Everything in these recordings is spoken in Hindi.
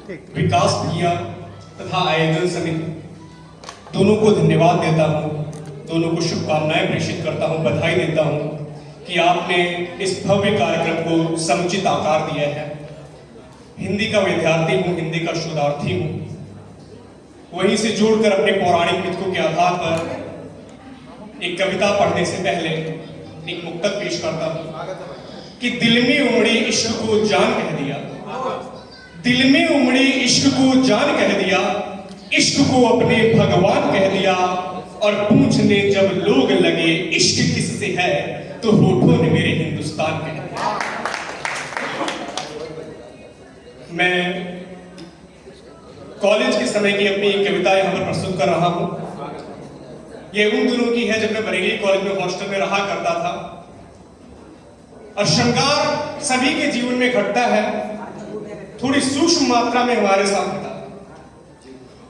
विकास भैया तथा आयोजन समिति दोनों को धन्यवाद देता हूँ, दोनों को शुभकामनाएं प्रेषित करता हूँ, बधाई देता हूँ कि आपने इस भव्य कार्यक्रम को समुचित आकार दिया है। हिंदी का विद्यार्थी हूँ, हिंदी का शोधार्थी हूँ, वहीं से जोड़कर अपने पौराणिक मिथकों के आधार पर एक कविता पढ़ने से पहले एक मुक्तक पेश करता हूँ कि दिल में उमड़ी इश्क को जान कह दिया, दिल में उमड़ी इश्क को जान कह दिया, इश्क को अपने भगवान कह दिया, और पूछने जब लोग लगे इश्क किससे है तो होठों ने मेरे हिंदुस्तान कह दिया। मैं कॉलेज के समय की अपनी एक कविता यहाँ पर प्रस्तुत कर रहा हूँ। ये उन दिनों की है जब मैं बरेली कॉलेज में हॉस्टल में रहा करता था, और श्रृंगार सभी के जीवन में घटता है, थोड़ी सूक्ष्म मात्रा में हमारे साथ था,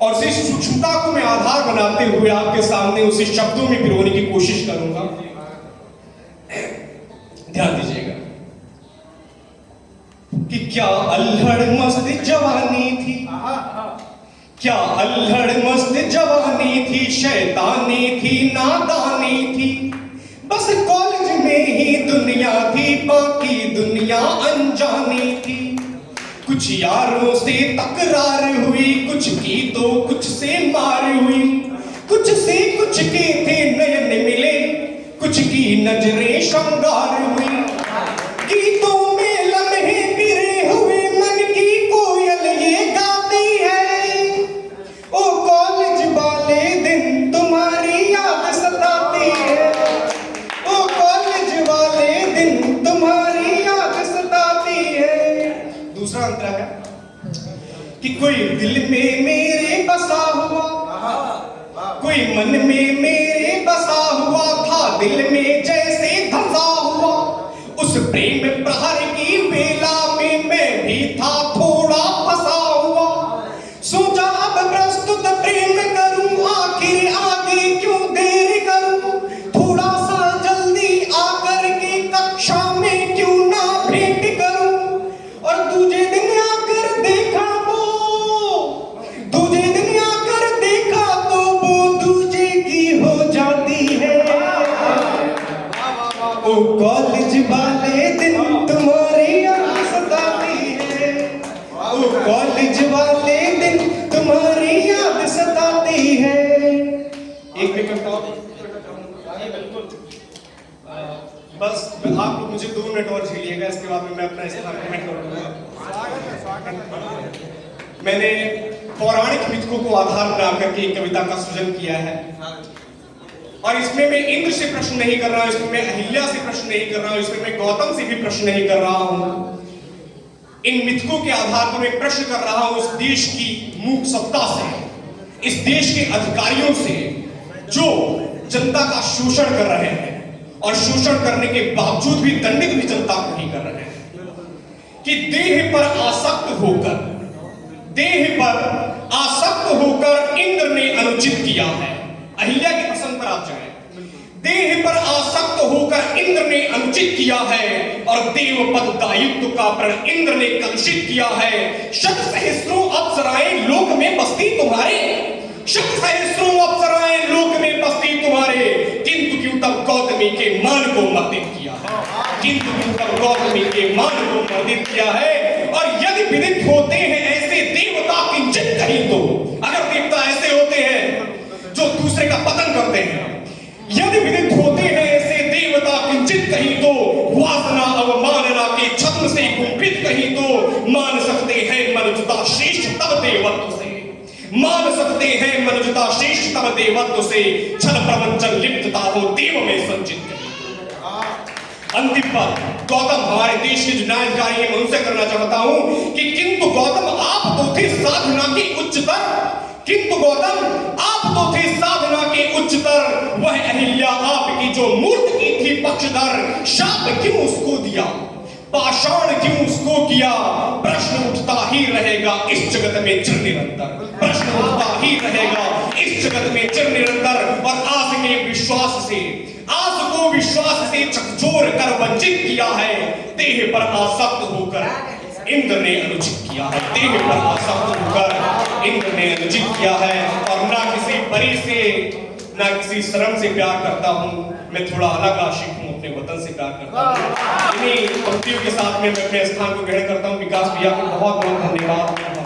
और उसी सूक्ष्मता को मैं आधार बनाते हुए आपके सामने उसे शब्दों में पिरोने की कोशिश करूंगा। ध्यान दीजिएगा कि क्या अल्हड़ मस्त जवानी थी, क्या अल्हड़ मस्त जवानी थी, शैतानी थी, नादानी थी, बस कॉलेज में ही दुनिया थी, बाकी दुनिया अनजानी थी। कुछ यारों से तकरार हुई, कुछ की तो कुछ से मार हुई, कुछ से कुछ के थे नयन मिले, कुछ की नजरें श्रृंगार हुई। गीतों में लम्हे पिरे हुए मन की कोयल ये गाती है, ओ कॉलेज वाले दिन तुम्हारी याद सताती है, ओ कॉलेज वाले दिन तुम्हारी याद सताती है। दूसरा अंतर है कि कोई दिल में मेरे बसा हुआ, कोई मन में मेरे बसा हुआ था, दिल में जैसे धसा हुआ, उस प्रेम प्रहर की बेला में मैं भी था थोड़ा फंसा हुआ। सोचा अब प्रस्तुत प्रेम करूं, आखिर आगे क्यों देर करूं, थोड़ा सा जल्दी आकर के कक्षा में क्यों ना भेंट करूं, और दूजे दिन आकर देखा वो, दूजे दिन आकर देखा तो वो दूजे की हो जाती है। ओ कॉलेज वाले दिन तुम्हारी याद सताती है, ओ कॉलेज वाले दिन तुम्हारी याद सताती है। एक मिनट बस आप लोग मुझे 2 मिनट और झेलिएगा, इसके बाद मैं अपना स्थान कमेंट करूंगा। मैंने पौराणिक मिथकों को आधार बना करके एक कविता का सृजन किया है, और इसमें मैं इंद्र से प्रश्न नहीं कर रहा हूं, इसमें मैं अहिल्या से प्रश्न नहीं कर रहा हूं, इसमें मैं गौतम से भी प्रश्न नहीं कर रहा हूं। इन मिथकों के आधार पर मैं प्रश्न कर रहा हूं उस देश की मूक सत्ता से, इस देश के अधिकारियों से जो जनता का शोषण कर रहे हैं, और शोषण करने के बावजूद भी दंडित भी जनता को नहीं कर रहे हैं, कि देह पर आसक्त होकर, देह पर आसक्त होकर इंद्र ने अनुचित किया है। अहिल्या के प्रसंग पर आप जाएं, देह पर आसक्त होकर इंद्र ने अनुचित किया है, और देव पद दायित्व का प्रण इंद्र ने कलुषित किया है। शत सहस्रों अप्सराएं लोक में बसती तुम्हारे, शत सहस्रों अप्सराएं लोक में बसती तुम्हारे, किंतु क्यों तब गौतमी के मान को मर्दित किया है, किंतु क्यों तब गौतमी के मान को मर्दित किया है। और यदि विदित होते हैं ऐसे देवता किंचित कहीं तो, अगर देवता ऐसे होते हैं जो दूसरे का पतन करते हैं, यदि विदित होते हैं ऐसे देवता किंचित कहीं तो, वासना अवमानना के छद्म से कुंठित कहीं तो, मान सकते हैं मनुजता श्रेष्ठ तब देवत्व से, मान सकते हैं मनुजता श्रेष्ठ तब देवत्व से, छल प्रवंचन लिप्तता हो देव में संचित कहीं। अंतिम पद गौतम हमारे देश के जो न्यायाधिकारी हैं मैं उनसे करना चाहता हूं कि किंतु गौतम आप तो थे साधना के उच्चतर, किंतु गौतम आप तो थे साधना के उच्चतर, वह अहिल्या आपकी जो मूर्त की थी पक्षधर, शाप क्यों उसको दिया, पाषाण क्यों उसको किया। प्रश्न उठता ही रहेगा इस जगत में चिर निरंतर, प्रश्न उठता ही रहेगा इस जगत में चिर निरंतर। और आस के विश्वास से, आस को विश्वास से झकझोर कर वंचित किया है, देह पर आसक्त होकर इंद्र ने अनुचित किया है, देह पर आसक्त होकर इंद्र ने अनुचित किया है। और ना किसी परी से ना किसी शर्म से प्यार करता हूँ, मैं थोड़ा अलग आशिक हूँ, अपने वतन से प्यार करता हूँ। इन्हीं पंक्तियों के साथ में मैं अपने स्थान को ग्रहण करता हूँ। विकास भैया को बहुत बहुत धन्यवाद।